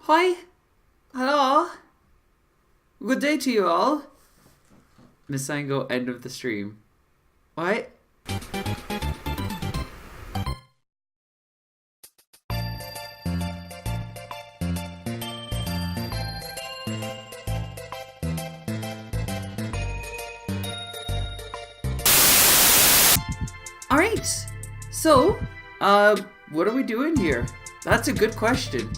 Hi. Hello. Good day to you all. Misango, end of the stream. What? Alright. So, what are we doing here? That's a good question.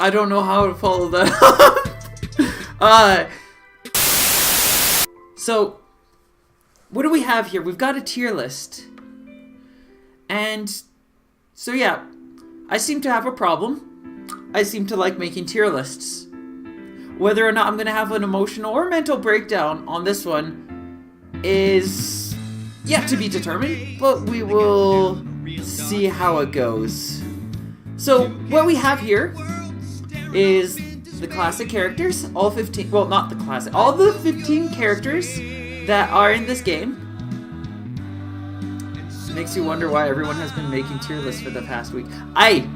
I don't know how to follow that up. So, what do we have here? We've got a tier list. And, so yeah, I seem to have a problem. I seem to like making tier lists. Whether or not I'm going to have an emotional or mental breakdown on this one is yet to be determined, but we will see how it goes. So, what we have here is the classic characters, all 15, well, not the classic, all the 15 characters that are in this game. Makes you wonder why everyone has been making tier lists for the past week. I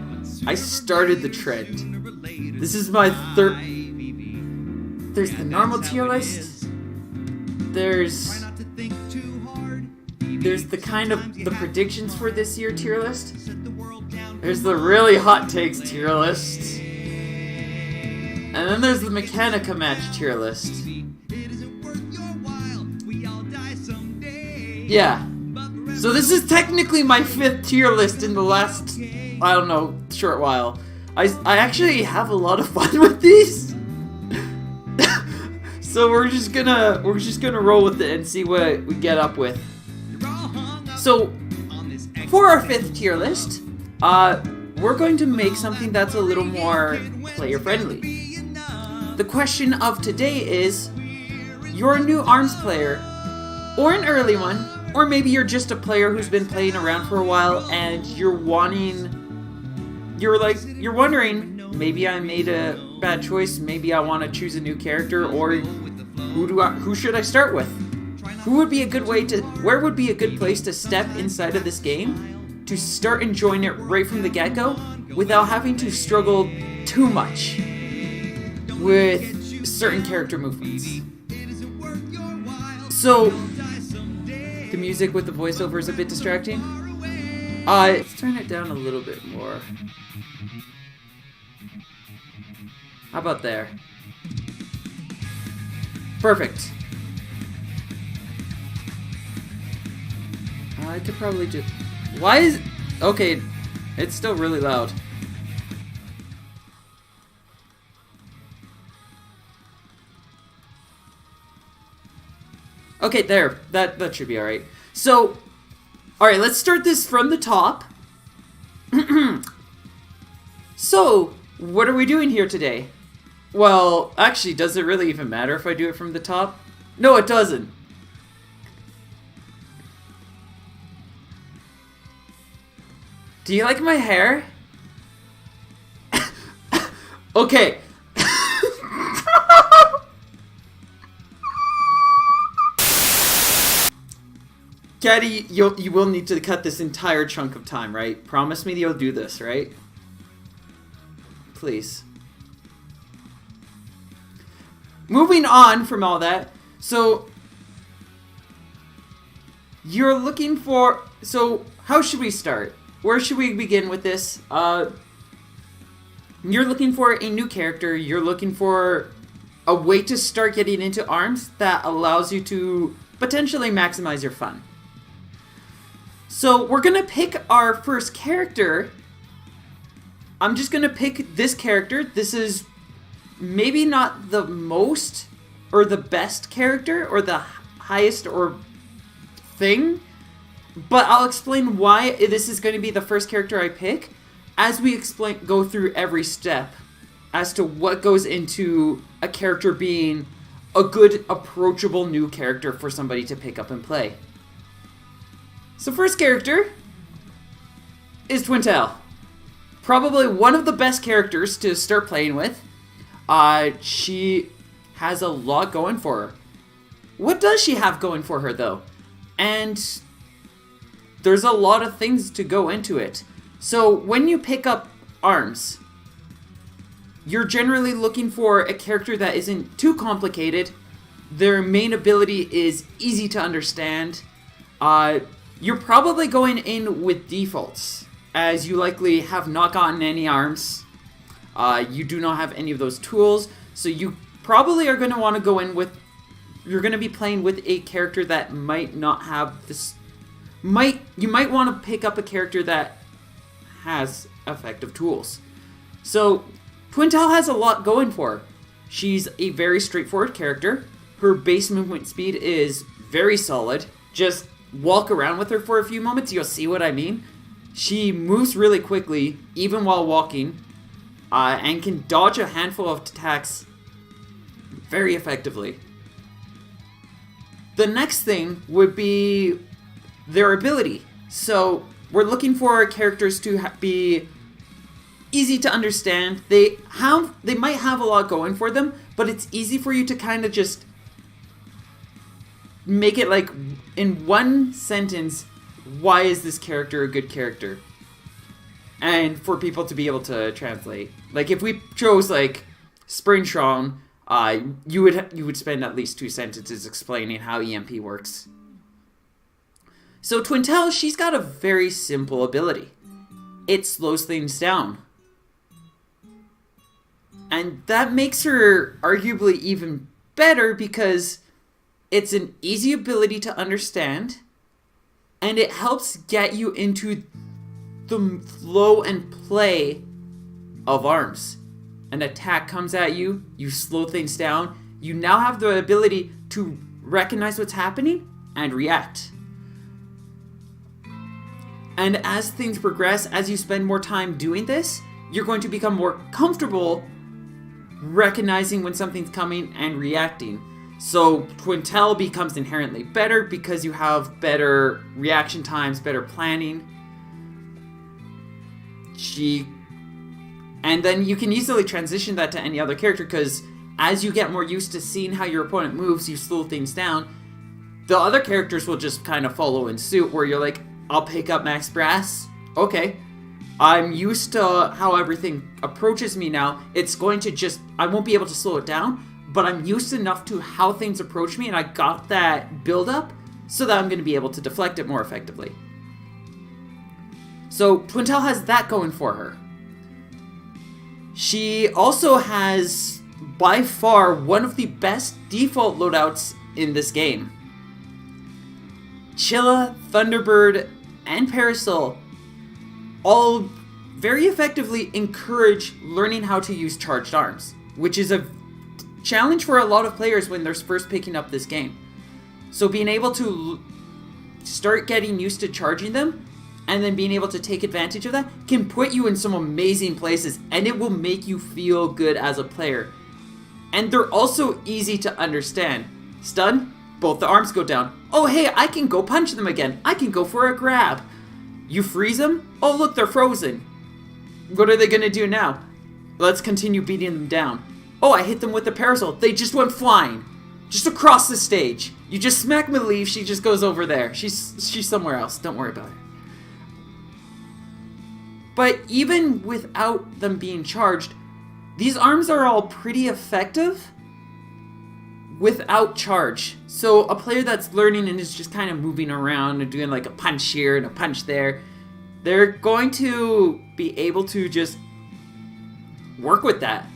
started the trend. This is my third. There's the normal tier list. There's the kind of the predictions for this year tier list. There's the really hot takes tier list. And then there's the Mechanica match tier list. Yeah. So this is technically my 5th tier list in the last, I don't know, short while. I actually have a lot of fun with these. So we're just gonna roll with it and see what we get up with. So for our 5th tier list, we're going to make something that's a little more player friendly. The question of today is, you're a new ARMS player, or an early one, or maybe you're just a player who's been playing around for a while and you're wondering, maybe I made a bad choice, maybe I want to choose a new character, or who should I start with? Where would be a good place to step inside of this game to start enjoying it right from the get-go without having to struggle too much with certain character movements? So, the music with the voiceover is a bit distracting. Let's turn it down a little bit more. How about there? Perfect. I could probably just... Why is... Okay, it's still really loud. Okay, there. That should be alright. So, alright, let's start this from the top. So, what are we doing here today? Well, actually, does it really even matter if I do it from the top? No, it doesn't. Do you like my hair? Okay. Caddy, you will need to cut this entire chunk of time, right? Promise me you'll do this, right? Please. Moving on from all that, so you're looking for... So, how should we start? Where should we begin with this? You're looking for a new character. You're looking for a way to start getting into ARMS that allows you to potentially maximize your fun. So we're going to pick our first character. I'm just going to pick this character. This is maybe not the most or the best character or the highest or thing, but I'll explain why this is going to be the first character I pick as we go through every step as to what goes into a character being a good, approachable new character for somebody to pick up and play. So first character is Twintelle. Probably one of the best characters to start playing with. She has a lot going for her. What does she have going for her, though? And there's a lot of things to go into it. So when you pick up arms, you're generally looking for a character that isn't too complicated. Their main ability is easy to understand. You're probably going in with defaults, as you likely have not gotten any arms. You do not have any of those tools, so you probably are going to want to go in with... You're going to be playing with a character that might not have this... You might want to pick up a character that has effective tools. So, Twintelle has a lot going for her. She's a very straightforward character. Her base movement speed is very solid. Just walk around with her for a few moments, you'll see what I mean. She moves really quickly, even while walking, and can dodge a handful of attacks very effectively. The next thing would be their ability. So we're looking for characters to be easy to understand. They might have a lot going for them, but it's easy for you to kind of just make it like in one sentence, why is this character a good character? And for people to be able to translate. Like if we chose like Springtron, you would spend at least 2 sentences explaining how EMP works. So Twintelle, she's got a very simple ability. It slows things down. And that makes her arguably even better because it's an easy ability to understand, and it helps get you into the flow and play of arms. An attack comes at you, you slow things down, you now have the ability to recognize what's happening and react. And as things progress, as you spend more time doing this, you're going to become more comfortable recognizing when something's coming and reacting. So Twintelle becomes inherently better because you have better reaction times, better planning. And then you can easily transition that to any other character because as you get more used to seeing how your opponent moves, you slow things down. The other characters will just kind of follow in suit where you're like, I'll pick up Max Brass. Okay. I'm used to how everything approaches me now. It's going to just... I won't be able to slow it down, but I'm used enough to how things approach me, and I got that build-up so that I'm going to be able to deflect it more effectively. So Twintelle has that going for her. She also has, by far, one of the best default loadouts in this game. Chilla, Thunderbird, and Parasol all very effectively encourage learning how to use charged arms, which is a challenge for a lot of players when they're first picking up this game. So being able to start getting used to charging them and then being able to take advantage of that can put you in some amazing places, and it will make you feel good as a player. And they're also easy to understand. Stun, both the arms go down. Oh hey, I can go punch them again. I can go for a grab. You freeze them? Oh look, they're frozen. What are they gonna do now? Let's continue beating them down. Oh, I hit them with the parasol. They just went flying. Just across the stage. You just smack Mileve, she just goes over there. She's somewhere else. Don't worry about it. But even without them being charged, these arms are all pretty effective without charge. So a player that's learning and is just kind of moving around and doing like a punch here and a punch there, they're going to be able to just work with that.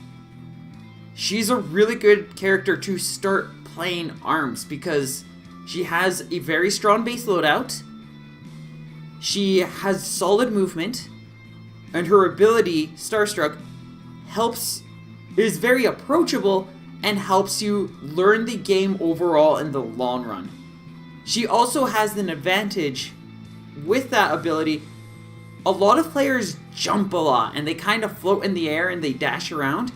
She's a really good character to start playing arms because she has a very strong base loadout. She has solid movement, and her ability, Starstruck, is very approachable and helps you learn the game overall in the long run. She also has an advantage with that ability. A lot of players jump a lot and they kind of float in the air and they dash around.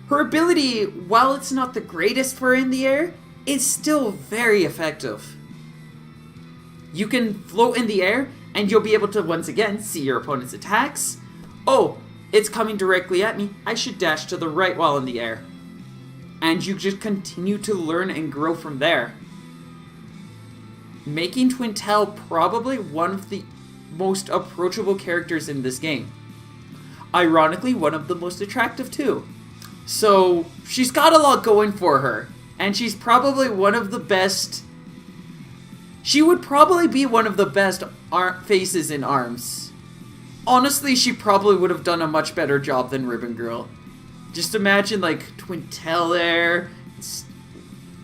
Her ability, while it's not the greatest for in the air, is still very effective. You can float in the air and you'll be able to once again see your opponent's attacks. Oh, it's coming directly at me. I should dash to the right while in the air. And you just continue to learn and grow from there. Making Twintelle probably one of the most approachable characters in this game. Ironically, one of the most attractive too. So, she's got a lot going for her. And she's probably one of the best... She would probably be one of the best faces in ARMS. Honestly, she probably would have done a much better job than Ribbon Girl. Just imagine, like, Twintelle there,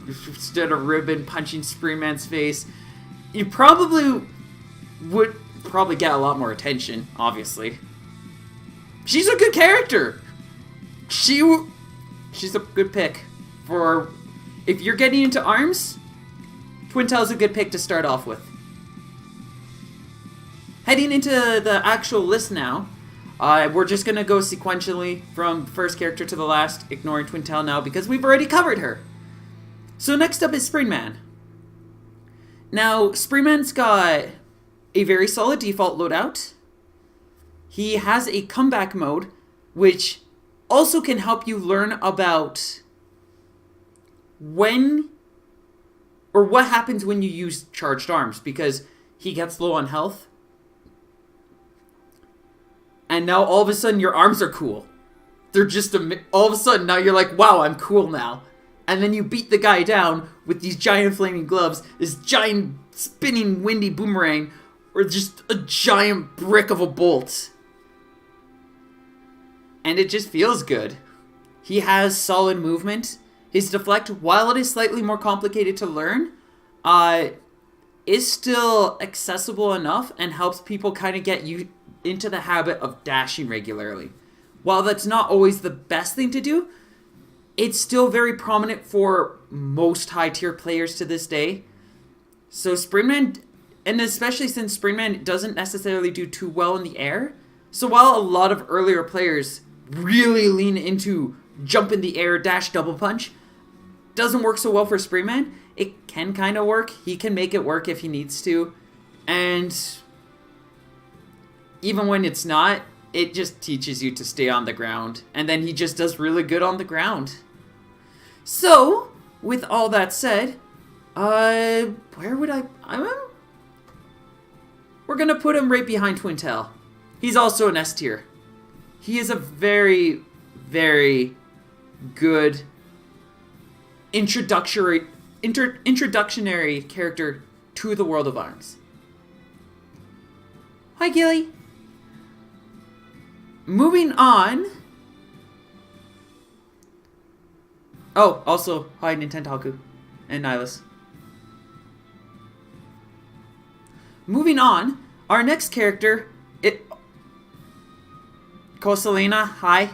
instead of Ribbon punching Springman's face. You probably would get a lot more attention, obviously. She's a good character! She's a good pick for... If you're getting into ARMS, Twintelle's a good pick to start off with. Heading into the actual list now, we're just going to go sequentially from first character to the last, ignoring Twintelle now because we've already covered her. So next up is Springman. Now, Springman's got a very solid default loadout. He has a comeback mode, which also can help you learn about when or what happens when you use charged arms, because he gets low on health. And now all of a sudden your arms are cool. They're just all of a sudden now you're like, wow, I'm cool now. And then you beat the guy down with these giant flaming gloves, this giant spinning windy boomerang, or just a giant brick of a bolt. And it just feels good. He has solid movement. His deflect, while it is slightly more complicated to learn, is still accessible enough and helps people kind of get you into the habit of dashing regularly. While that's not always the best thing to do, it's still very prominent for most high-tier players to this day. So Springman, and especially since Springman doesn't necessarily do too well in the air, so while a lot of earlier players really lean into jump in the air, dash, double punch, doesn't work so well for Springman. It can kind of work. He can make it work if he needs to. And even when it's not, it just teaches you to stay on the ground. And then he just does really good on the ground. So, with all that said, where would we're going to put him right behind Twintelle. He's also an S tier. He is a very, very good introductionary character to the world of ARMS. Hi, Gilly. Moving on. Oh, also, hi, Nintentaku and Nihilus. Moving on, our next character, Kosalina, hi.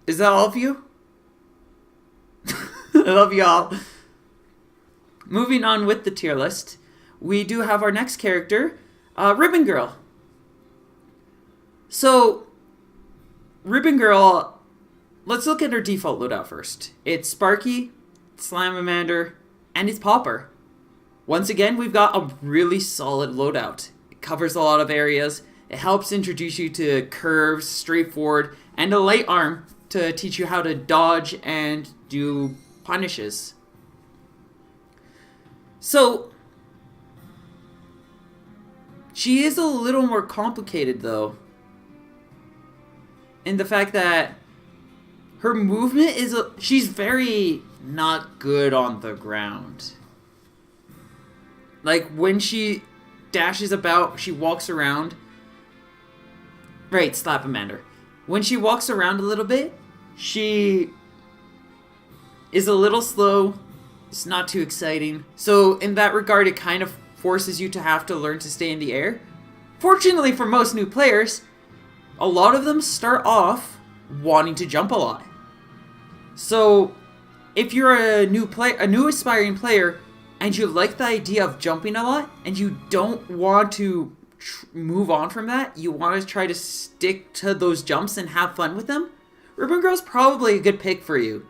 Is that all of you? I love y'all. Moving on with the tier list, we do have our next character, Ribbon Girl. So, Ribbon Girl, let's look at her default loadout first. It's Sparky, Slamamander, and it's Popper. Once again, we've got a really solid loadout. It covers a lot of areas. It helps introduce you to curves, straightforward, and a light arm to teach you how to dodge and do punishes. So, she is a little more complicated though, in the fact that her movement is, she's very not good on the ground. Like when she dashes about, she walks around. Right, Slapamander. When she walks around a little bit, she is a little slow. It's not too exciting. So in that regard, it kind of forces you to have to learn to stay in the air. Fortunately for most new players, a lot of them start off wanting to jump a lot. So if you're a new aspiring player, and you like the idea of jumping a lot, and you don't want to move on from that, you want to try to stick to those jumps and have fun with them, Ribbon Girl's probably a good pick for you.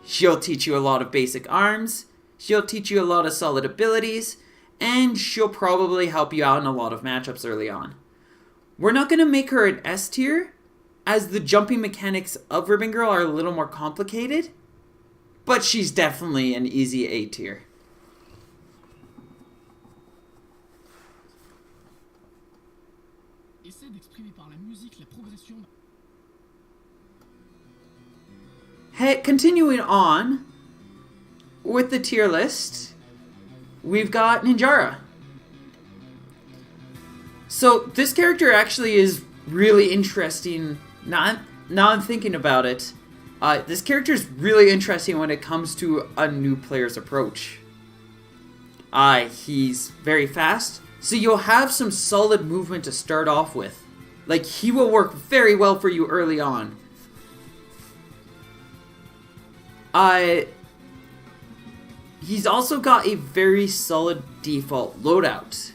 She'll teach you a lot of basic arms, she'll teach you a lot of solid abilities, and she'll probably help you out in a lot of matchups early on. We're not going to make her an S tier, as the jumping mechanics of Ribbon Girl are a little more complicated, but she's definitely an easy A tier. Hey, continuing on with the tier list, we've got Ninjara. So this character actually is really interesting. Now I'm thinking about it. This character is really interesting when it comes to a new player's approach. He's very fast, so you'll have some solid movement to start off with. Like, he will work very well for you early on. He's also got a very solid default loadout.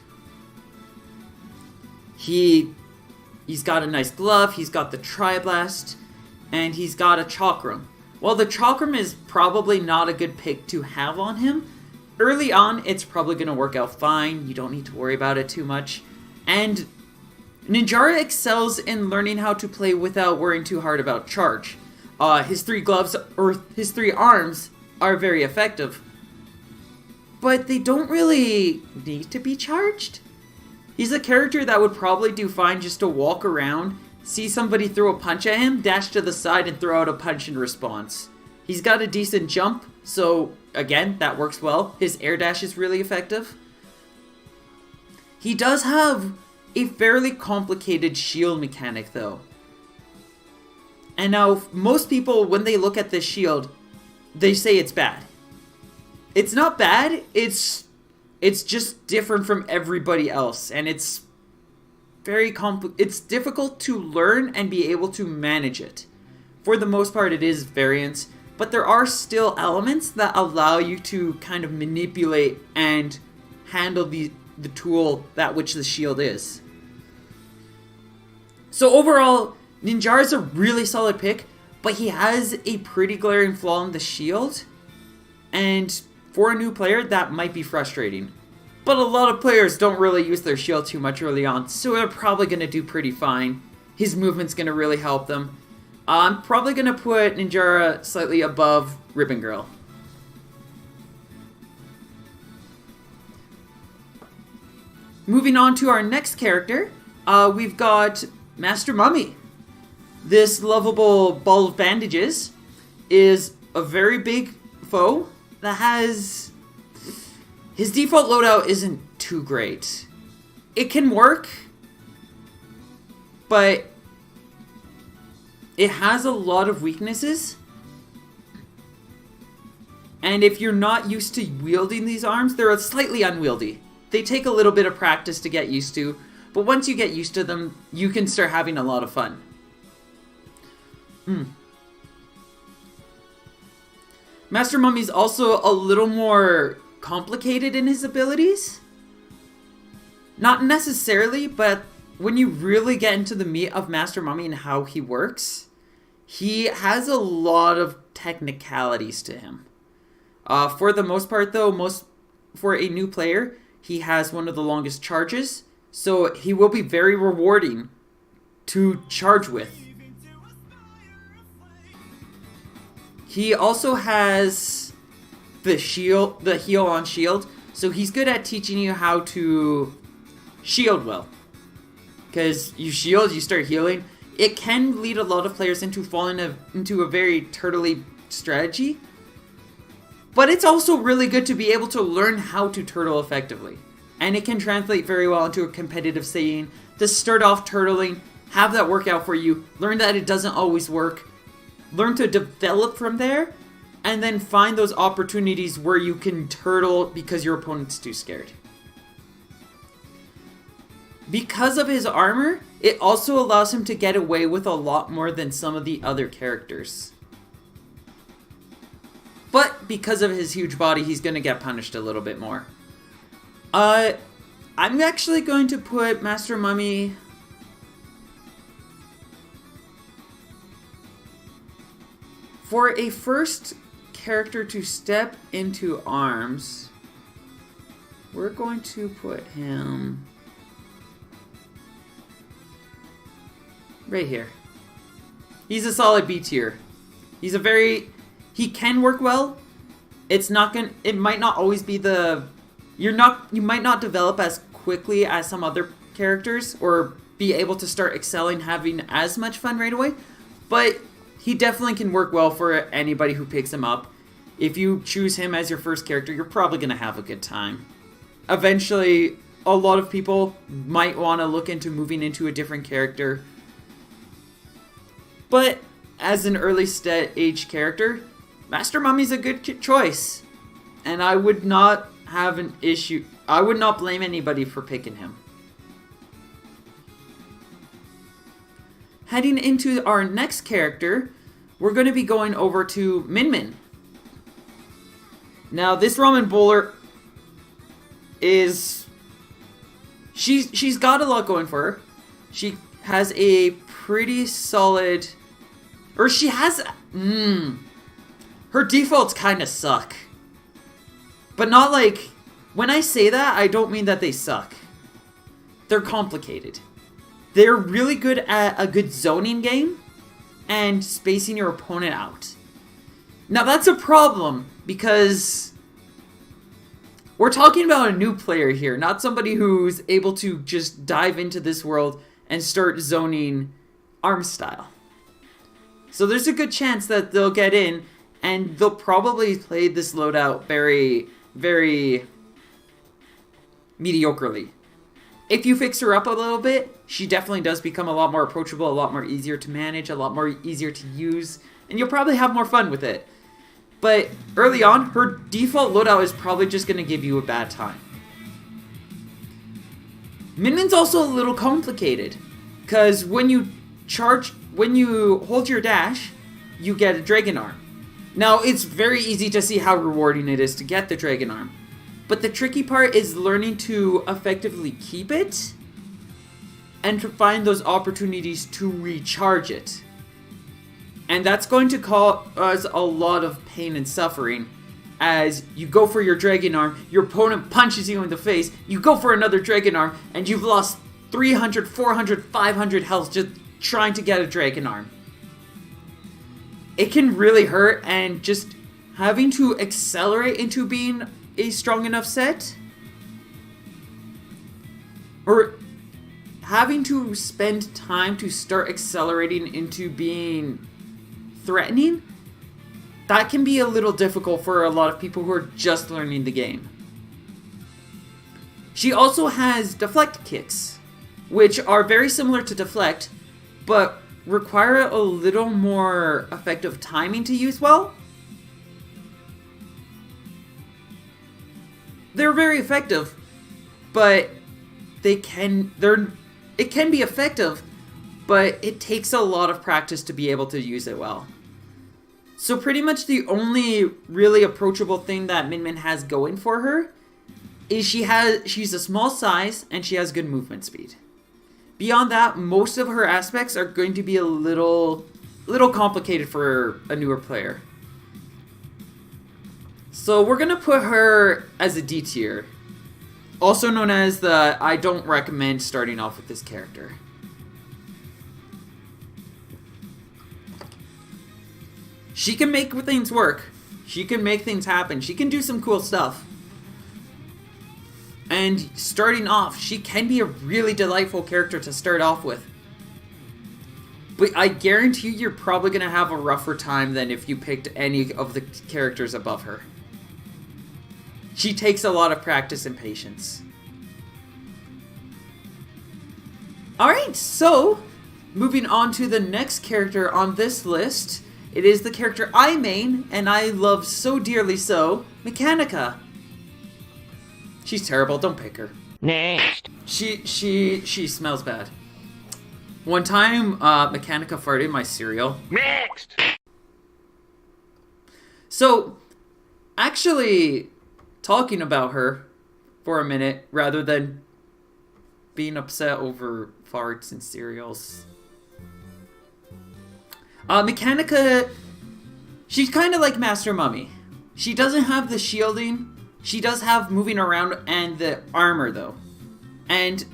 He's got a nice glove, he's got the Tri-Blast, and he's got a Chakram. While the Chakram is probably not a good pick to have on him, early on it's probably going to work out fine. You don't need to worry about it too much. And Ninjara excels in learning how to play without worrying too hard about charge. His 3 gloves, or his 3 arms, are very effective. But they don't really need to be charged. He's a character that would probably do fine just to walk around, see somebody throw a punch at him, dash to the side and throw out a punch in response. He's got a decent jump, so again, that works well. His air dash is really effective. He does have a fairly complicated shield mechanic though. And now, most people, when they look at this shield, they say it's bad. It's not bad, it's just different from everybody else, and it's it's difficult to learn and be able to manage it. For the most part, it is variance, but there are still elements that allow you to kind of manipulate and handle the tool that which the shield is. So overall, Ninjara is a really solid pick, but he has a pretty glaring flaw in the shield, and for a new player, that might be frustrating. But a lot of players don't really use their shield too much early on, so they're probably going to do pretty fine. His movement's going to really help them. I'm probably going to put Ninjara slightly above Ribbon Girl. Moving on to our next character, we've got Master Mummy. This lovable ball of bandages is a very big foe that has... His default loadout isn't too great. It can work, but it has a lot of weaknesses. And if you're not used to wielding these arms, they're slightly unwieldy. They take a little bit of practice to get used to, but once you get used to them, you can start having a lot of fun. Master Mummy's also a little more complicated in his abilities. Not necessarily, but when you really get into the meat of Master Mummy and how he works, he has a lot of technicalities to him. For the most part though, for a new player, he has one of the longest charges, so he will be very rewarding to charge with. He also has the heal on shield, so he's good at teaching you how to shield well. Because you shield, you start healing. It can lead a lot of players into falling into a very turtley strategy, but it's also really good to be able to learn how to turtle effectively. And it can translate very well into a competitive setting. To start off turtling, have that work out for you, learn that it doesn't always work, learn to develop from there, and then find those opportunities where you can turtle because your opponent's too scared. Because of his armor, it also allows him to get away with a lot more than some of the other characters. But because of his huge body, he's going to get punished a little bit more. I'm actually going to put Master Mummy... For a first character to step into arms, we're going to put him right here. He's a solid B tier. He can work well. It might not always be you might not develop as quickly as some other characters or be able to start excelling, having as much fun right away. But he definitely can work well for anybody who picks him up. If you choose him as your first character, you're probably going to have a good time. Eventually, a lot of people might want to look into moving into a different character. But as an early stage character, Master Mummy's a good choice. And I would not have an issue. I would not blame anybody for picking him. Heading into our next character, we're going to be going over to Min Min. Now, this ramen bowler is... She's got a lot going for her. She has a pretty solid... Or she has... Her defaults kind of suck. But not like... When I say that, I don't mean that they suck. They're complicated. They're really good at a good zoning game and spacing your opponent out. Now that's a problem because we're talking about a new player here, not somebody who's able to just dive into this world and start zoning arm style. So there's a good chance that they'll get in and they'll probably play this loadout very, very mediocrely. If you fix her up a little bit, she definitely does become a lot more approachable, a lot more easier to manage, a lot more easier to use, and you'll probably have more fun with it. But early on, her default loadout is probably just going to give you a bad time. Min Min's also a little complicated, because when you hold your dash, you get a Dragon Arm. Now, it's very easy to see how rewarding it is to get the Dragon Arm. But the tricky part is learning to effectively keep it and to find those opportunities to recharge it. And that's going to cause a lot of pain and suffering as you go for your Dragon Arm, your opponent punches you in the face, you go for another Dragon Arm, and you've lost 300, 400, 500 health just trying to get a Dragon Arm. It can really hurt, and just having to accelerate into being a strong enough set, or having to spend time to start accelerating into being threatening, that can be a little difficult for a lot of people who are just learning the game. She also has deflect kicks, which are very similar to deflect, but require a little more effective timing to use well. They're very effective, but it can be effective, but it takes a lot of practice to be able to use it well. So pretty much the only really approachable thing that Min Min has going for her is she's a small size and she has good movement speed. Beyond that, most of her aspects are going to be a little complicated for a newer player. So we're going to put her as a D tier, also known as the I don't recommend starting off with this character. She can make things work. She can make things happen. She can do some cool stuff. And starting off, she can be a really delightful character to start off with. But I guarantee you're probably going to have a rougher time than if you picked any of the characters above her. She takes a lot of practice and patience. Alright, so moving on to the next character on this list. It is the character I main, and I love so dearly so, Mechanica. She's terrible, don't pick her. Next. She smells bad. One time, Mechanica farted in my cereal. Next. So, actually, talking about her for a minute, rather than being upset over farts and cereals. Mechanica, she's kind of like Master Mummy. She doesn't have the shielding. She does have moving around and the armor, though. And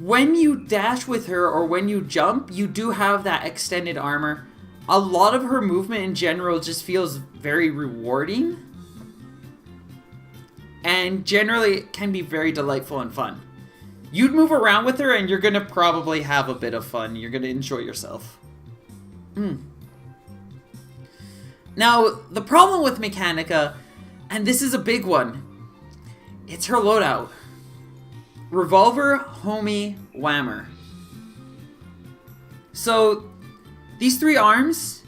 when you dash with her or when you jump, you do have that extended armor. A lot of her movement in general just feels very rewarding. and generally can be very delightful and fun. You'd move around with her and you're going to probably have a bit of fun. You're going to enjoy yourself. Now, the problem with Mechanica, and this is a big one, it's her loadout. Revolver, Homie, Whammer. So, these three arms,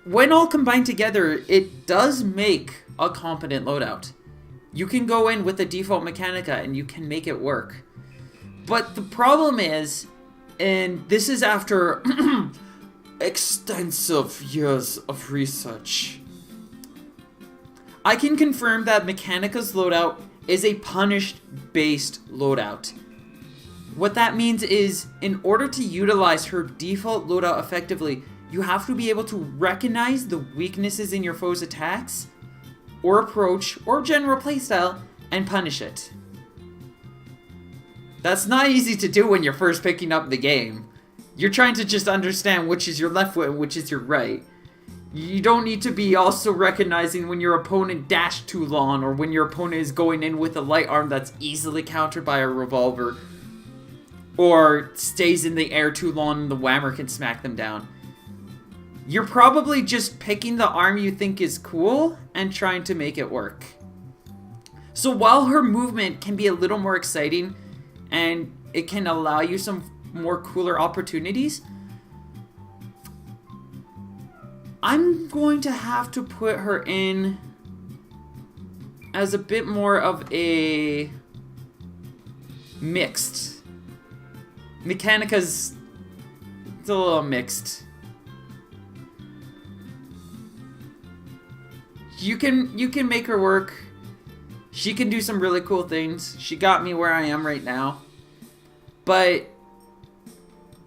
when all combined together, it does make a competent loadout. You can go in with the default Mechanica and you can make it work. But the problem is, and this is after extensive years of research, I can confirm that Mechanica's loadout is a punished-based loadout. What that means is, in order to utilize her default loadout effectively, you have to be able to recognize the weaknesses in your foe's attacks, or approach, or general playstyle, and punish it. That's not easy to do when you're first picking up the game. You're trying to just understand which is your left foot and which is your right. You don't need to be also recognizing when your opponent dashed too long, or when your opponent is going in with a light arm that's easily countered by a revolver, or stays in the air too long and the whammer can smack them down. You're probably just picking the arm you think is cool and trying to make it work. So while her movement can be a little more exciting and it can allow you some more cooler opportunities, I'm going to have to put her in as a bit more of a mixed. Mechanica's it's a little mixed. You can make her work. She can do some really cool things. She got me where I am right now. But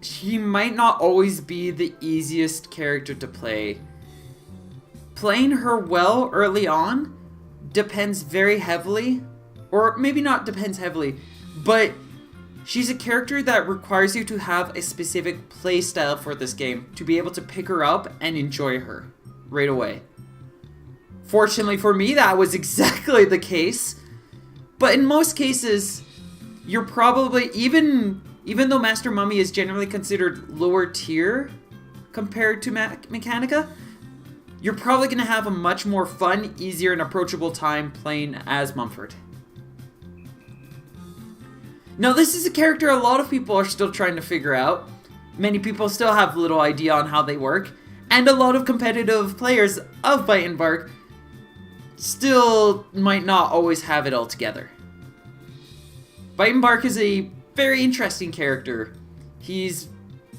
she might not always be the easiest character to play. Playing her well early on depends very heavily, or maybe not depends heavily, but she's a character that requires you to have a specific play style for this game to be able to pick her up and enjoy her right away. Fortunately for me, that was exactly the case. But in most cases, you're probably, even though Master Mummy is generally considered lower tier compared to Mechanica, you're probably going to have a much more fun, easier, and approachable time playing as Mumford. Now, this is a character a lot of people are still trying to figure out. Many people still have little idea on how they work, and a lot of competitive players of Byte Barq still might not always have it all together. Byte Barq is a very interesting character. He's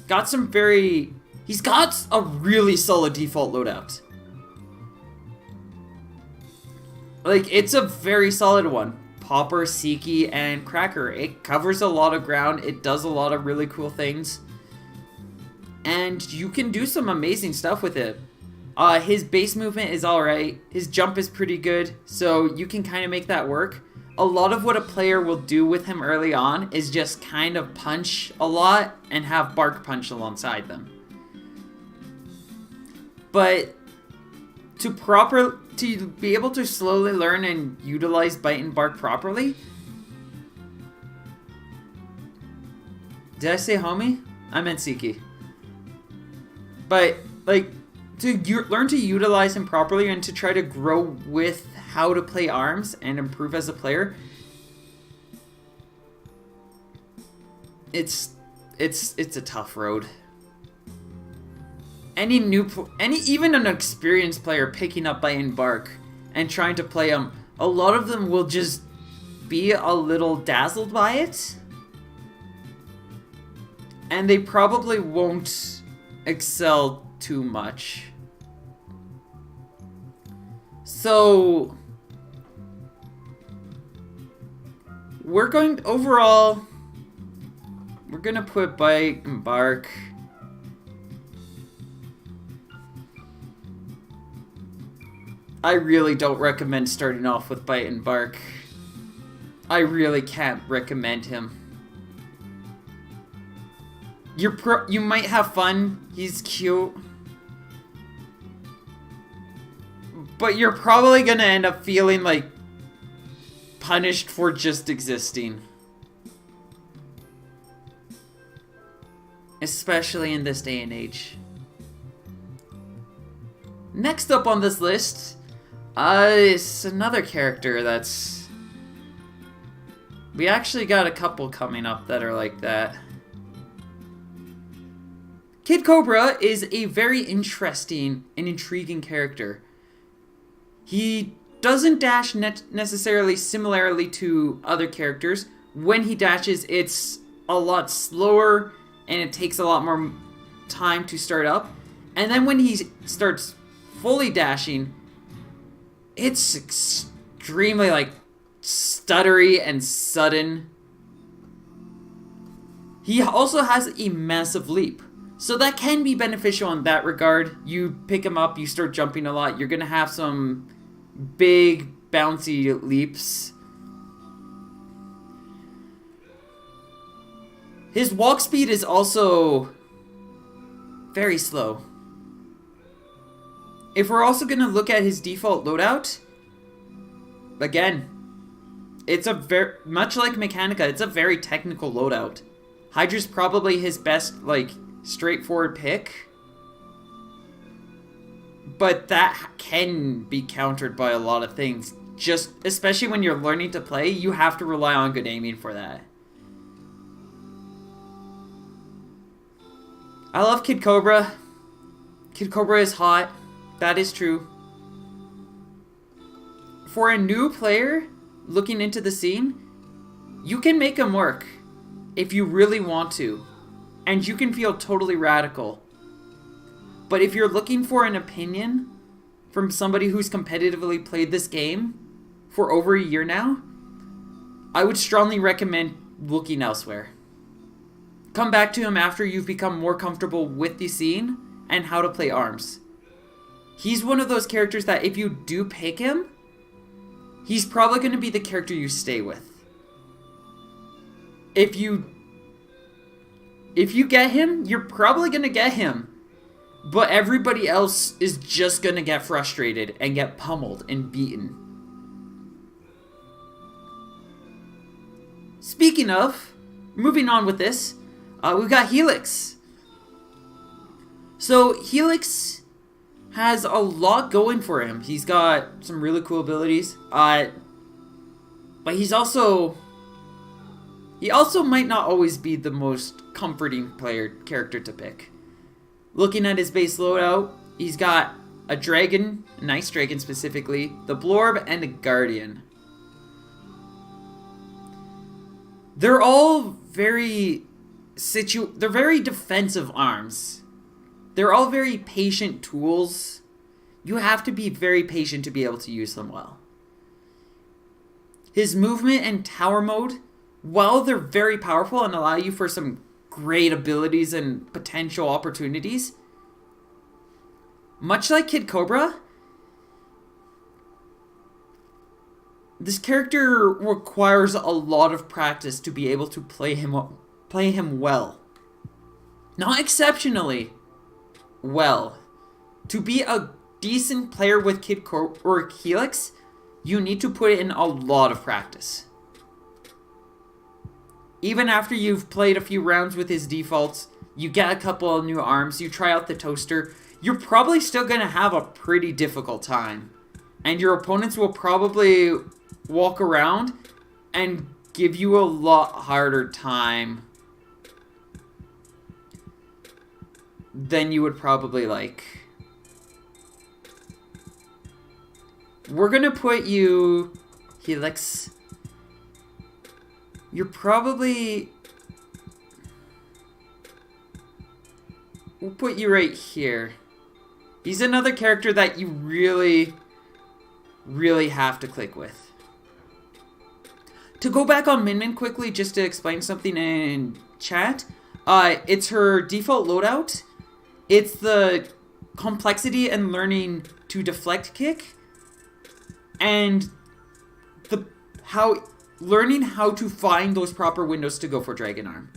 got a really solid default loadout. Like, it's a very solid one. Popper, Siki, and Cracker. It covers a lot of ground. It does a lot of really cool things. And you can do some amazing stuff with it. His base movement is alright. His jump is pretty good, so you can kind of make that work. A lot of what a player will do with him early on is just kind of punch a lot and have Barq punch alongside them. But to be able to slowly learn and utilize Byte Barq properly... Did I say homie? I meant Siki. But, like, to learn to utilize him properly and to try to grow with how to play arms and improve as a player, it's a tough road. Even an experienced player picking up Byte Barq and trying to play him, a lot of them will just be a little dazzled by it, and they probably won't excel too much. So we're going to put Byte Barq. I really don't recommend starting off with Byte Barq. I really can't recommend him. You might have fun. He's cute. But you're probably gonna end up feeling like punished for just existing. Especially in this day and age. Next up on this list is another character that's... We actually got a couple coming up that are like that. Kid Cobra is a very interesting and intriguing character. He doesn't dash necessarily similarly to other characters. When he dashes, it's a lot slower and it takes a lot more time to start up. And then when he starts fully dashing, it's extremely like stuttery and sudden. He also has a massive leap. So that can be beneficial in that regard. You pick him up, you start jumping a lot, you're going to have some big bouncy leaps. His walk speed is also very slow. If we're also going to look at his default loadout, again, it's a very, much like Mechanica, it's a very technical loadout. Hydra's probably his best, like, straightforward pick. But that can be countered by a lot of things. Just, especially when you're learning to play, you have to rely on good aiming for that. I love Kid Cobra. Kid Cobra is hot. That is true. For a new player looking into the scene, you can make him work if you really want to. And you can feel totally radical. But if you're looking for an opinion from somebody who's competitively played this game for over a year now, I would strongly recommend looking elsewhere. Come back to him after you've become more comfortable with the scene and how to play arms. He's one of those characters that if you do pick him, he's probably going to be the character you stay with. If you get him, you're probably going to get him. But everybody else is just going to get frustrated and get pummeled and beaten. Speaking of, moving on with this, we've got Helix. So Helix has a lot going for him. He's got some really cool abilities. But he also might not always be the most comforting character to pick. Looking at his base loadout, he's got a dragon, a nice dragon specifically, the Blorb, and a Guardian. They're all very they're very defensive arms. They're all very patient tools. You have to be very patient to be able to use them well. His movement and tower mode, while they're very powerful and allow you for some great abilities and potential opportunities, much like Kid Cobra, this character requires a lot of practice to be able to play him well. Not exceptionally well. To be a decent player with Kid Cobra or Helix, you need to put in a lot of practice. Even after you've played a few rounds with his defaults, you get a couple of new arms, you try out the toaster, you're probably still going to have a pretty difficult time. And your opponents will probably walk around and give you a lot harder time than you would probably like. We're going to put you, Helix. You're probably... We'll put you right here. He's another character that you really, really have to click with. To go back on Min Min quickly, just to explain something in chat, it's her default loadout. It's the complexity and learning to deflect kick, and learning how to find those proper windows to go for Dragon Arm.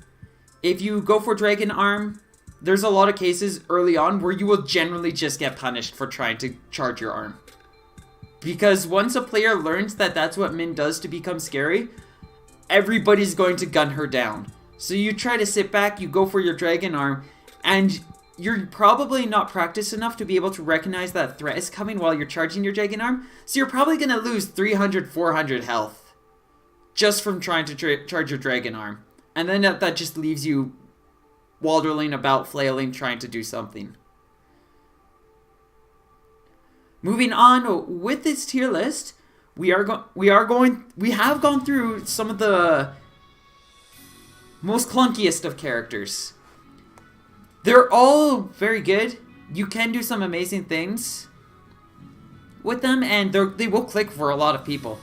If you go for Dragon Arm, there's a lot of cases early on where you will generally just get punished for trying to charge your arm. Because once a player learns that that's what Min does to become scary, everybody's going to gun her down. So you try to sit back, you go for your dragon arm, and you're probably not practiced enough to be able to recognize that threat is coming while you're charging your dragon arm. So you're probably going to lose 300, 400 health just from trying to charge your dragon arm. And then that just leaves you waldering about, flailing, trying to do something. Moving on with this tier list, we have gone through some of the most clunkiest of characters. They're all very good. You can do some amazing things with them, and they will click for a lot of people.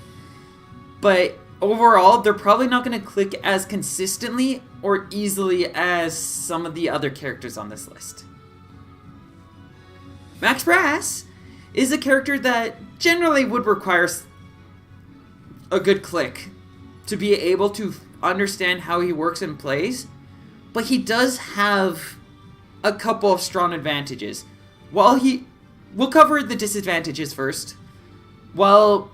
But overall, they're probably not going to click as consistently or easily as some of the other characters on this list. Max Brass is a character that generally would require a good click to be able to understand how he works and plays, but he does have a couple of strong advantages. We'll cover the disadvantages first. Well,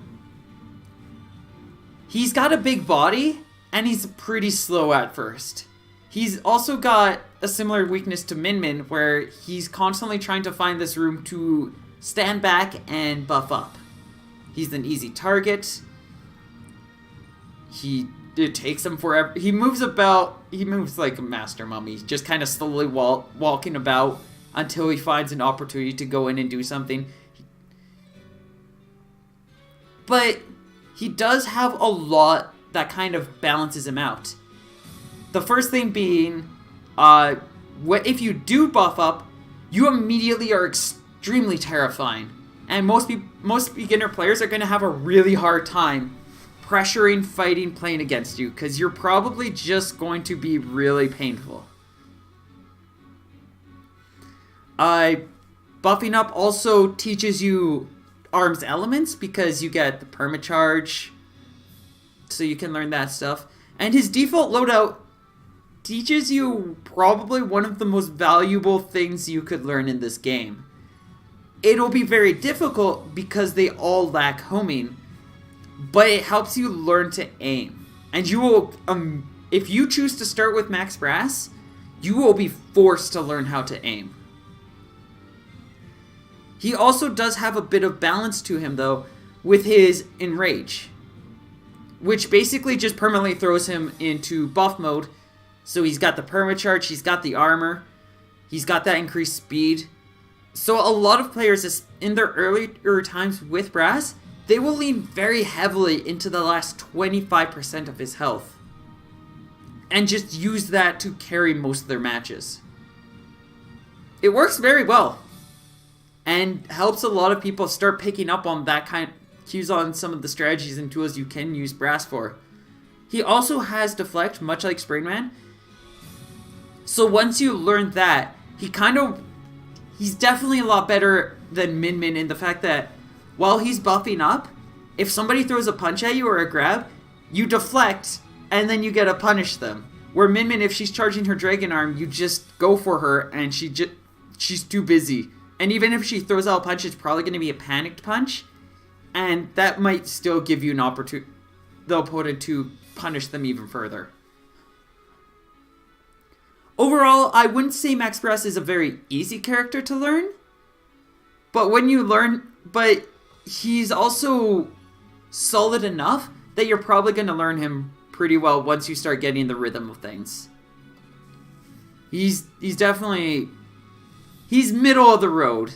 he's got a big body, and he's pretty slow at first. He's also got a similar weakness to Min Min, where he's constantly trying to find this room to stand back and buff up. He's an easy target. It takes him forever. He moves like a master mummy, just kind of slowly walking about until he finds an opportunity to go in and do something. But he does have a lot that kind of balances him out. The first thing being, if you do buff up, you immediately are extremely terrifying. And most beginner players are going to have a really hard time pressuring, fighting, playing against you, because you're probably just going to be really painful. Buffing up also teaches you arms elements, because you get the permacharge, so you can learn that stuff. And his default loadout teaches you probably one of the most valuable things you could learn in this game. It'll be very difficult because they all lack homing, but it helps you learn to aim. And you will, if you choose to start with Max Brass, you will be forced to learn how to aim. He also does have a bit of balance to him, though, with his Enrage, which basically just permanently throws him into buff mode. So he's got the permacharge, he's got the armor, he's got that increased speed. So a lot of players in their earlier times with Brass, they will lean very heavily into the last 25% of his health and just use that to carry most of their matches. It works very well and helps a lot of people start picking up on that kind of cues on some of the strategies and tools you can use Brass for. He also has Deflect, much like Springman. So once you learn that, he's definitely a lot better than Min Min in the fact that while he's buffing up, if somebody throws a punch at you or a grab, you deflect and then you get to punish them. Where Min Min, if she's charging her dragon arm, you just go for her and she's too busy. And even if she throws out a punch, it's probably going to be a panicked punch, and that might still give you an opportunity, the opponent, to punish them even further. Overall, I wouldn't say Max Brass is a very easy character to learn, but he's also solid enough that you're probably going to learn him pretty well once you start getting the rhythm of things. He's middle of the road,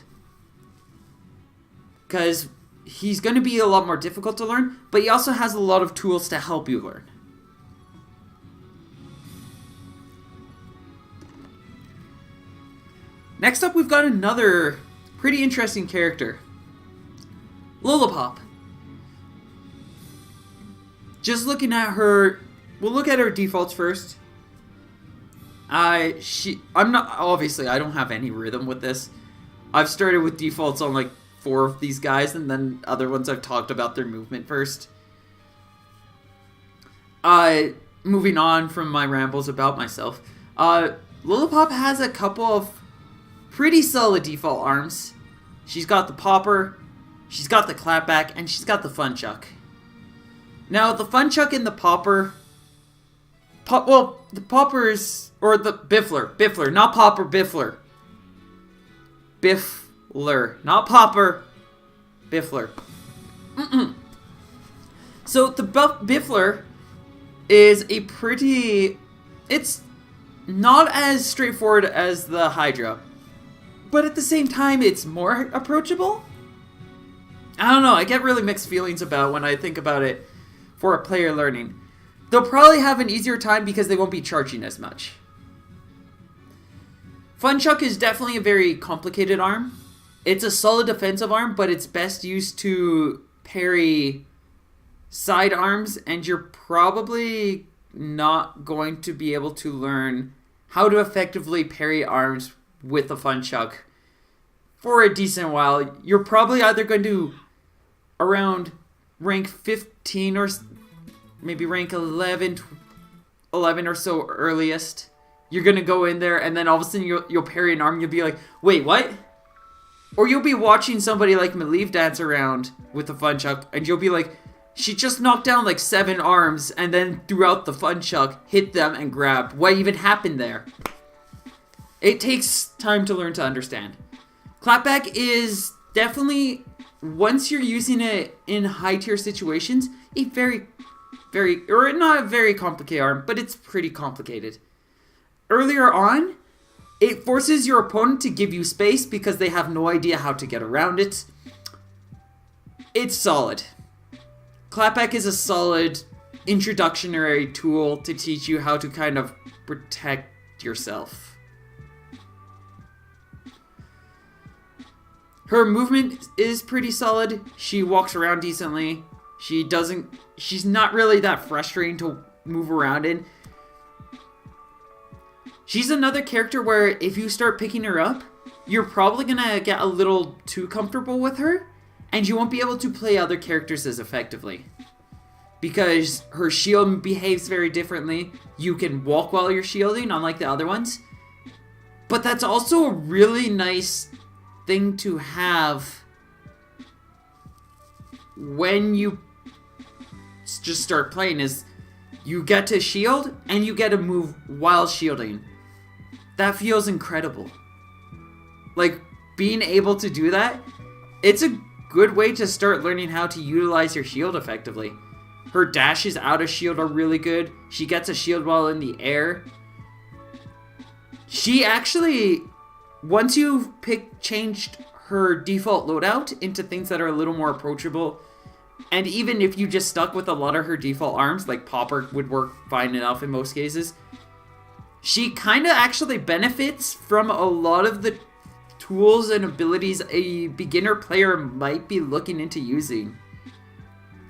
because he's going to be a lot more difficult to learn, but he also has a lot of tools to help you learn. Next up, we've got another pretty interesting character. Lola Pop. Just looking at her, we'll look at her defaults first. I don't have any rhythm with this. I've started with defaults on like 4 of these guys, and then other ones I've talked about their movement first. Moving on from my rambles about myself. Lola Pop has a couple of pretty solid default arms. She's got the popper. she's got the clapback, and she's got the fun chuck. Now, the fun chuck and the popper... the poppers... Or the biffler. Biffler, not popper, biffler. Biffler, not popper. Biffler. So, the biffler is a pretty... It's not as straightforward as the Hydra. But at the same time, it's more approachable. I don't know, I get really mixed feelings about when I think about it for a player learning. They'll probably have an easier time because they won't be charging as much. Fun chuck is definitely a very complicated arm. It's a solid defensive arm, but it's best used to parry side arms, and you're probably not going to be able to learn how to effectively parry arms with a fun chuck for a decent while. You're probably either going to around rank 15 or maybe rank 11 or so earliest. You're going to go in there and then all of a sudden you'll parry an arm and you'll be like, wait, what? Or you'll be watching somebody like Mileve dance around with the fun chuck and you'll be like, she just knocked down like 7 arms and then throughout the fun chuck hit them and grabbed. What even happened there? It takes time to learn to understand. Clapback is definitely, once you're using it in high tier situations, a or not a very complicated arm, but it's pretty complicated. Earlier on, it forces your opponent to give you space because they have no idea how to get around it. It's solid. Clapback is a solid introductory tool to teach you how to kind of protect yourself. Her movement is pretty solid. She walks around decently. She's not really that frustrating to move around in. She's another character where if you start picking her up, you're probably gonna get a little too comfortable with her, and you won't be able to play other characters as effectively. Because her shield behaves very differently. You can walk while you're shielding, unlike the other ones. But that's also a really nice thing to have when you just start playing, is you get to shield and you get to move while shielding. That feels incredible. Like, being able to do that, it's a good way to start learning how to utilize your shield effectively. Her dashes out of shield are really good. She gets a shield while in the air. She actually, once you've changed her default loadout into things that are a little more approachable, and even if you just stuck with a lot of her default arms, like Popper would work fine enough in most cases, she kind of actually benefits from a lot of the tools and abilities a beginner player might be looking into using.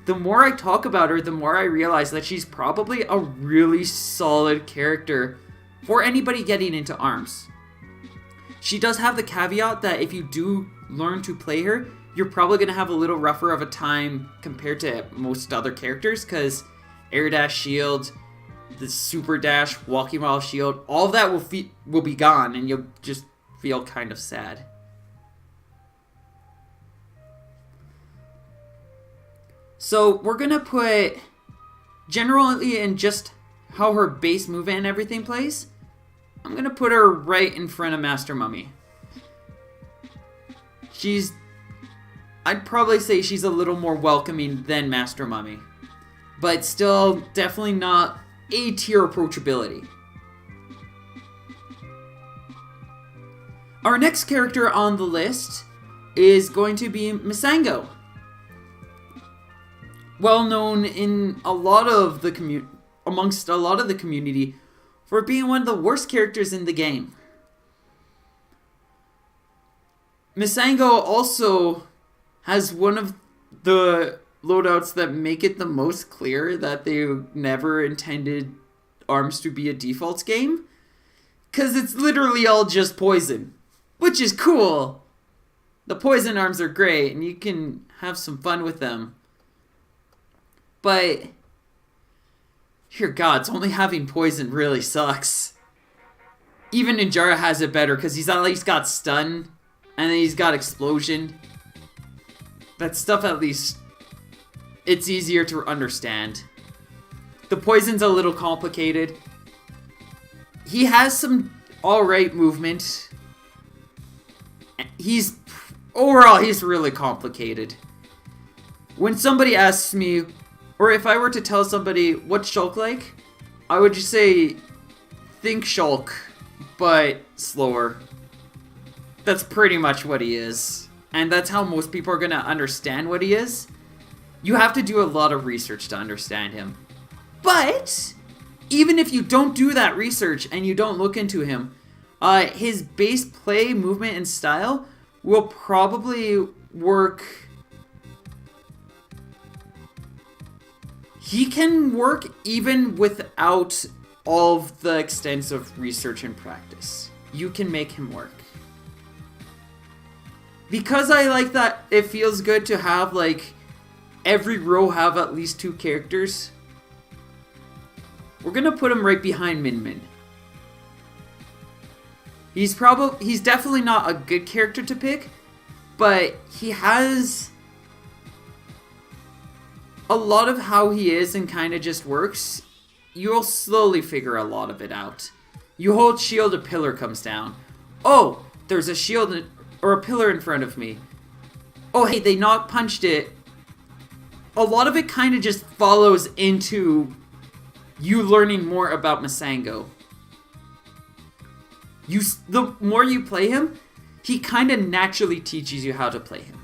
The more I talk about her, the more I realize that she's probably a really solid character for anybody getting into arms. She does have the caveat that if you do learn to play her, you're probably going to have a little rougher of a time compared to most other characters, because air dash shield, the super dash, walking while shield, all of that will be gone, and you'll just feel kind of sad. So we're going to put, generally in just how her base movement and everything plays, I'm going to put her right in front of Master Mummy. I'd probably say she's a little more welcoming than Master Mummy, but still definitely not A-tier approachability. Our next character on the list is going to be Misango. Well known in a lot of the amongst a lot of the community for being one of the worst characters in the game. Misango also has one of the loadouts that make it the most clear that they never intended arms to be a defaults game, because it's literally all just poison, which is cool. The poison arms are great and you can have some fun with them. But, dear gods, only having poison really sucks. Even Ninjara has it better because he's at least got stun, and then he's got explosion. that stuff at least, it's easier to understand. The poison's a little complicated. He has some alright movement. Overall, he's really complicated. When somebody asks me, or if I were to tell somebody what's Shulk like, I would just say, think Shulk, but slower. That's pretty much what he is. And that's how most people are going to understand what he is. You have to do a lot of research to understand him. But, even if you don't do that research and you don't look into him, his base play, movement, and style will probably work. He can work even without all of the extensive research and practice. You can make him work. Because I like that it feels good to have, like, every row have at least 2 characters, we're gonna put him right behind Min Min. He's definitely not a good character to pick, but he has a lot of how he is and kind of just works. You'll slowly figure a lot of it out. You hold shield, a pillar comes down. Oh, there's a shield or a pillar in front of me. Oh, hey, they knock punched it. A lot of it kind of just follows into you learning more about Misango. The more you play him, he kind of naturally teaches you how to play him.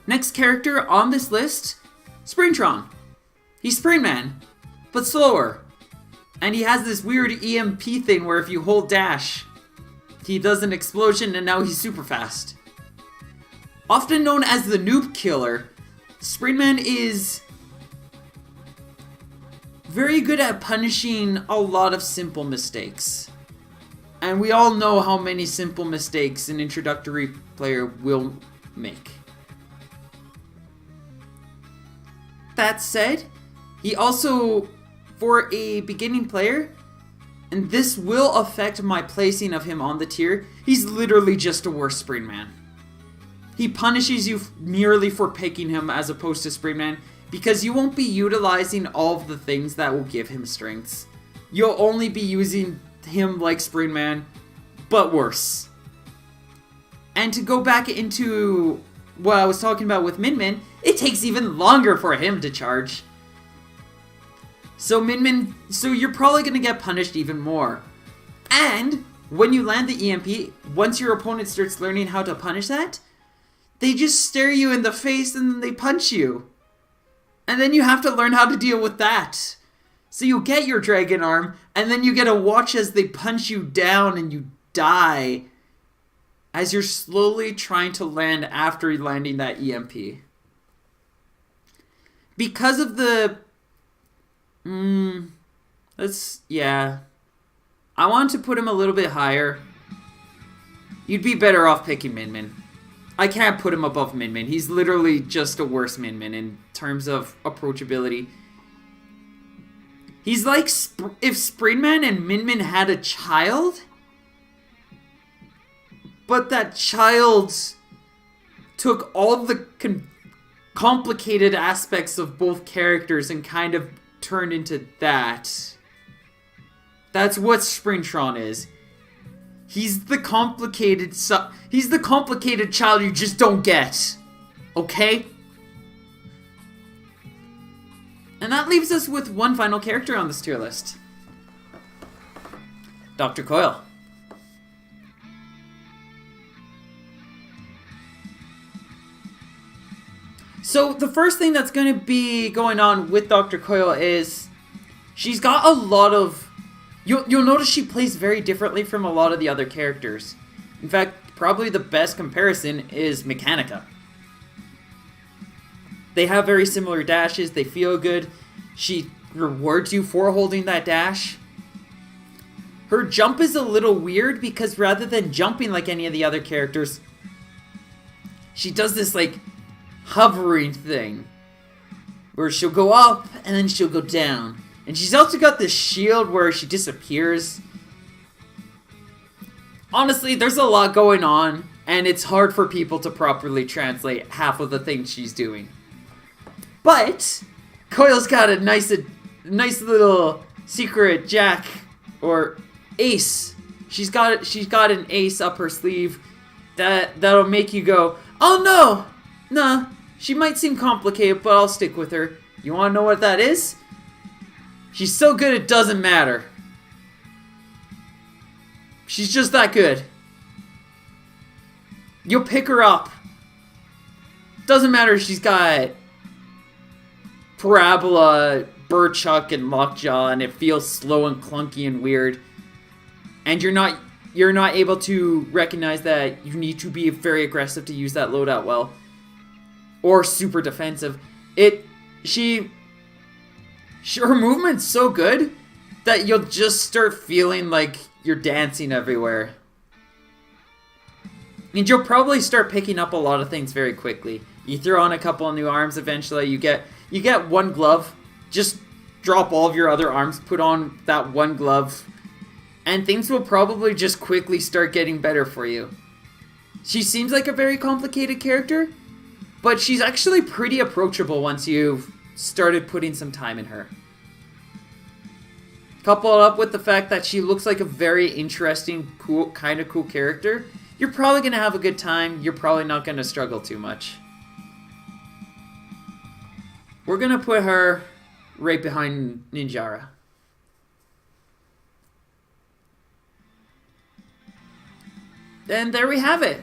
Next character on this list, Springtron. He's Springman, but slower. And he has this weird EMP thing where if you hold dash, he does an explosion and now he's super fast. Often known as the noob killer, Springman is very good at punishing a lot of simple mistakes. And we all know how many simple mistakes an introductory player will make. That said, he also, for a beginning player, and this will affect my placing of him on the tier, he's literally just a worse Springman. He punishes you merely for picking him as opposed to Springman, because you won't be utilizing all of the things that will give him strengths. You'll only be using him like Springman, but worse. And to go back into what I was talking about with Min Min, it takes even longer for him to charge. So you're probably going to get punished even more. And when you land the EMP, once your opponent starts learning how to punish that, they just stare you in the face and then they punch you. And then you have to learn how to deal with that. So you get your dragon arm, and then you get to watch as they punch you down and you die as you're slowly trying to land after landing that EMP. Because of the... I want to put him a little bit higher. You'd be better off picking Min Min. I can't put him above Min Min. He's literally just a worse Min Min in terms of approachability. He's like if Springman and Min Min had a child, but that child took all the complicated aspects of both characters and kind of turned into that. That's what Springtron is. He's the complicated child you just don't get. Okay? And that leaves us with one final character on this tier list. Dr. Coyle. So the first thing that's going to be going on with Dr. Coyle is she's got a lot of... You'll notice she plays very differently from a lot of the other characters. In fact, probably the best comparison is Mechanica. They have very similar dashes, they feel good. She rewards you for holding that dash. Her jump is a little weird because rather than jumping like any of the other characters, she does this like hovering thing where she'll go up and then she'll go down. And she's also got this shield where she disappears. Honestly, there's a lot going on, and it's hard for people to properly translate half of the things she's doing. But Coyle's got a nice little secret jack or ace. She's got an ace up her sleeve that'll make you go, oh no, nah. She might seem complicated, but I'll stick with her. You want to know what that is? She's so good it doesn't matter. She's just that good. You'll pick her up. Doesn't matter if she's got Parabola, Burchuck, and Lockjaw, and it feels slow and clunky and weird. And you're not able to recognize that you need to be very aggressive to use that loadout well. Or super defensive. Her movement's so good that you'll just start feeling like you're dancing everywhere. And you'll probably start picking up a lot of things very quickly. You throw on a couple of new arms eventually, you get one glove, just drop all of your other arms, put on that one glove, and things will probably just quickly start getting better for you. She seems like a very complicated character, but she's actually pretty approachable once you've started putting some time in her. Coupled up with the fact that she looks like a very interesting, cool character, you're probably going to have a good time. You're probably not going to struggle too much. We're going to put her right behind Ninjara. And there we have it.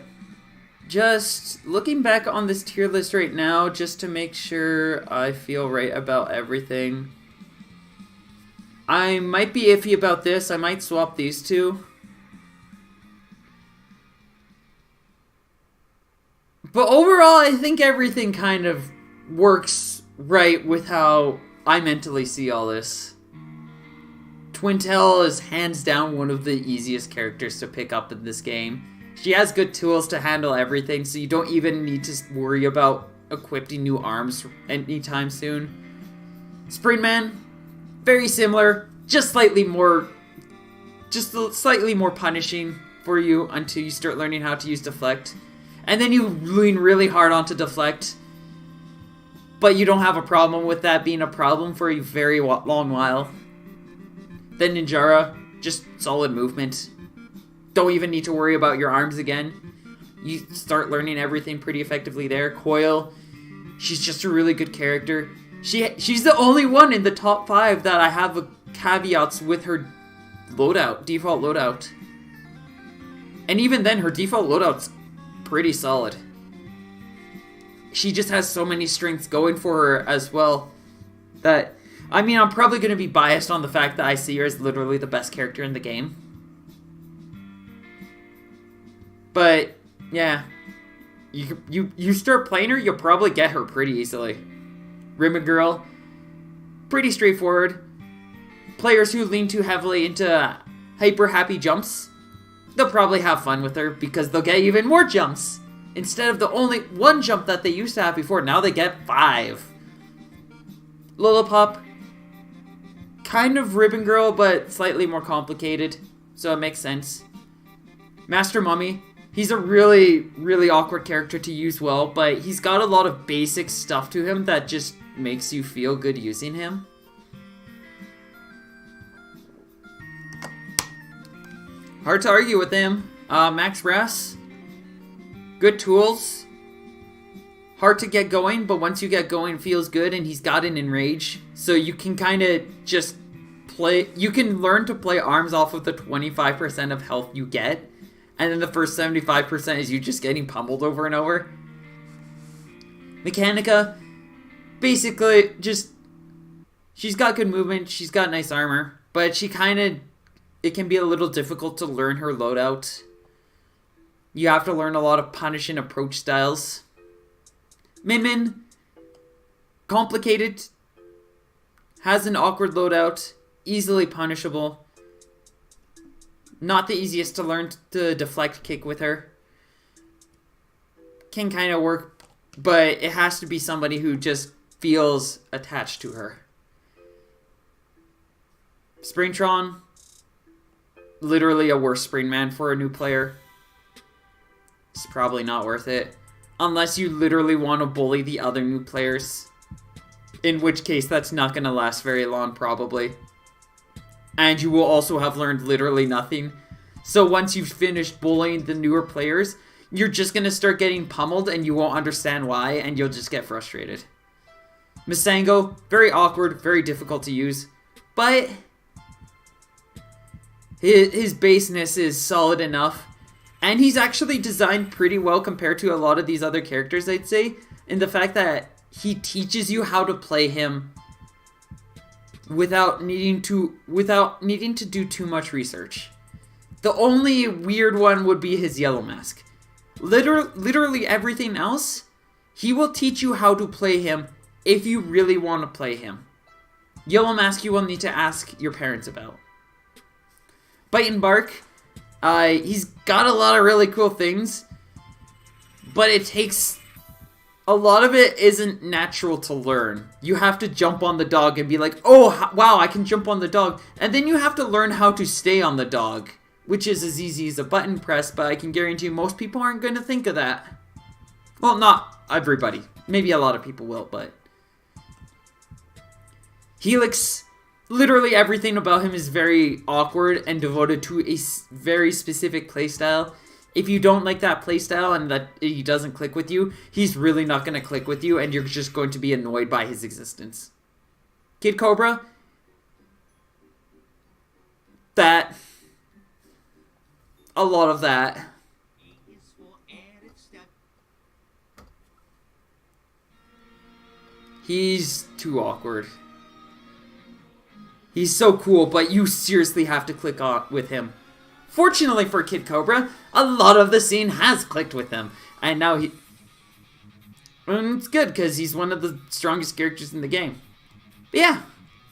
Just looking back on this tier list right now, just to make sure I feel right about everything. I might be iffy about this. I might swap these two. But overall, I think everything kind of works right with how I mentally see all this. Twintelle is hands down one of the easiest characters to pick up in this game. She has good tools to handle everything, so you don't even need to worry about equipping new arms anytime soon. Springman, very similar, just slightly more punishing for you until you start learning how to use deflect. And then you lean really hard onto deflect, but you don't have a problem with that being a problem for a very long while. Then Ninjara, just solid movement. Don't even need to worry about your arms again. You start learning everything pretty effectively there. Coyle, she's just a really good character. She's the only one in the top 5 that I have caveats with her default loadout. And even then, her default loadout's pretty solid. She just has so many strengths going for her as well that, I mean, I'm probably going to be biased on the fact that I see her as literally the best character in the game. But, yeah. You start playing her, you'll probably get her pretty easily. Ribbon Girl, pretty straightforward. Players who lean too heavily into hyper happy jumps, they'll probably have fun with her because they'll get even more jumps. Instead of the only one jump that they used to have before, now they get 5. Lola Pop, kind of Ribbon Girl, but slightly more complicated, so it makes sense. Master Mummy, he's a really, really awkward character to use well, but he's got a lot of basic stuff to him that just makes you feel good using him. Hard to argue with him. Max Brass, good tools. Hard to get going, but once you get going, it feels good, and he's got an enrage. So you can kind of just play. You can learn to play arms off of the 25% of health you get, and then the first 75% is you just getting pummeled over and over. Mechanica, basically, just she's got good movement, she's got nice armor, but she kind of, it can be a little difficult to learn her loadout. You have to learn a lot of punish and approach styles. Min, complicated, has an awkward loadout, easily punishable. Not the easiest to learn to deflect kick with her. Can kind of work, but it has to be somebody who just feels attached to her. Springtron, literally a worse Springman for a new player. It's probably not worth it. Unless you literally want to bully the other new players. In which case, that's not going to last very long, probably. And you will also have learned literally nothing. So once you've finished bullying the newer players, you're just going to start getting pummeled and you won't understand why, and you'll just get frustrated. Misango, very awkward, very difficult to use. But his baseness is solid enough. And he's actually designed pretty well compared to a lot of these other characters, I'd say. In the fact that he teaches you how to play him without needing to do too much research. The only weird one would be his yellow mask. Literally everything else, he will teach you how to play him if you really want to play him. Yellow mask you will need to ask your parents about. Byte Barq, he's got a lot of really cool things, but it takes... A lot of it isn't natural to learn. You have to jump on the dog and be like, oh, wow, I can jump on the dog. And then you have to learn how to stay on the dog, which is as easy as a button press, but I can guarantee most people aren't going to think of that. Well, not everybody. Maybe a lot of people will, but... Helix, literally everything about him is very awkward and devoted to a very specific playstyle. If you don't like that playstyle and that he doesn't click with you, he's really not going to click with you and you're just going to be annoyed by his existence. Kid Cobra, that, a lot of that. He's too awkward. He's so cool, but you seriously have to click on with him. Fortunately for Kid Cobra, a lot of the scene has clicked with him. And now he... And it's good, because he's one of the strongest characters in the game. But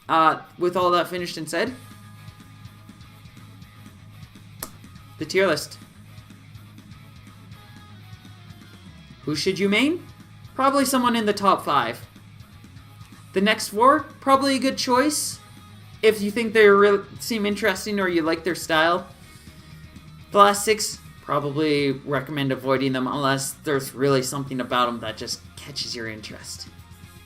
yeah, with all that finished and said, the tier list. Who should you main? Probably someone in the top 5. The next 4, probably a good choice. If you think they seem interesting or you like their style. The last 6, probably recommend avoiding them unless there's really something about them that just catches your interest.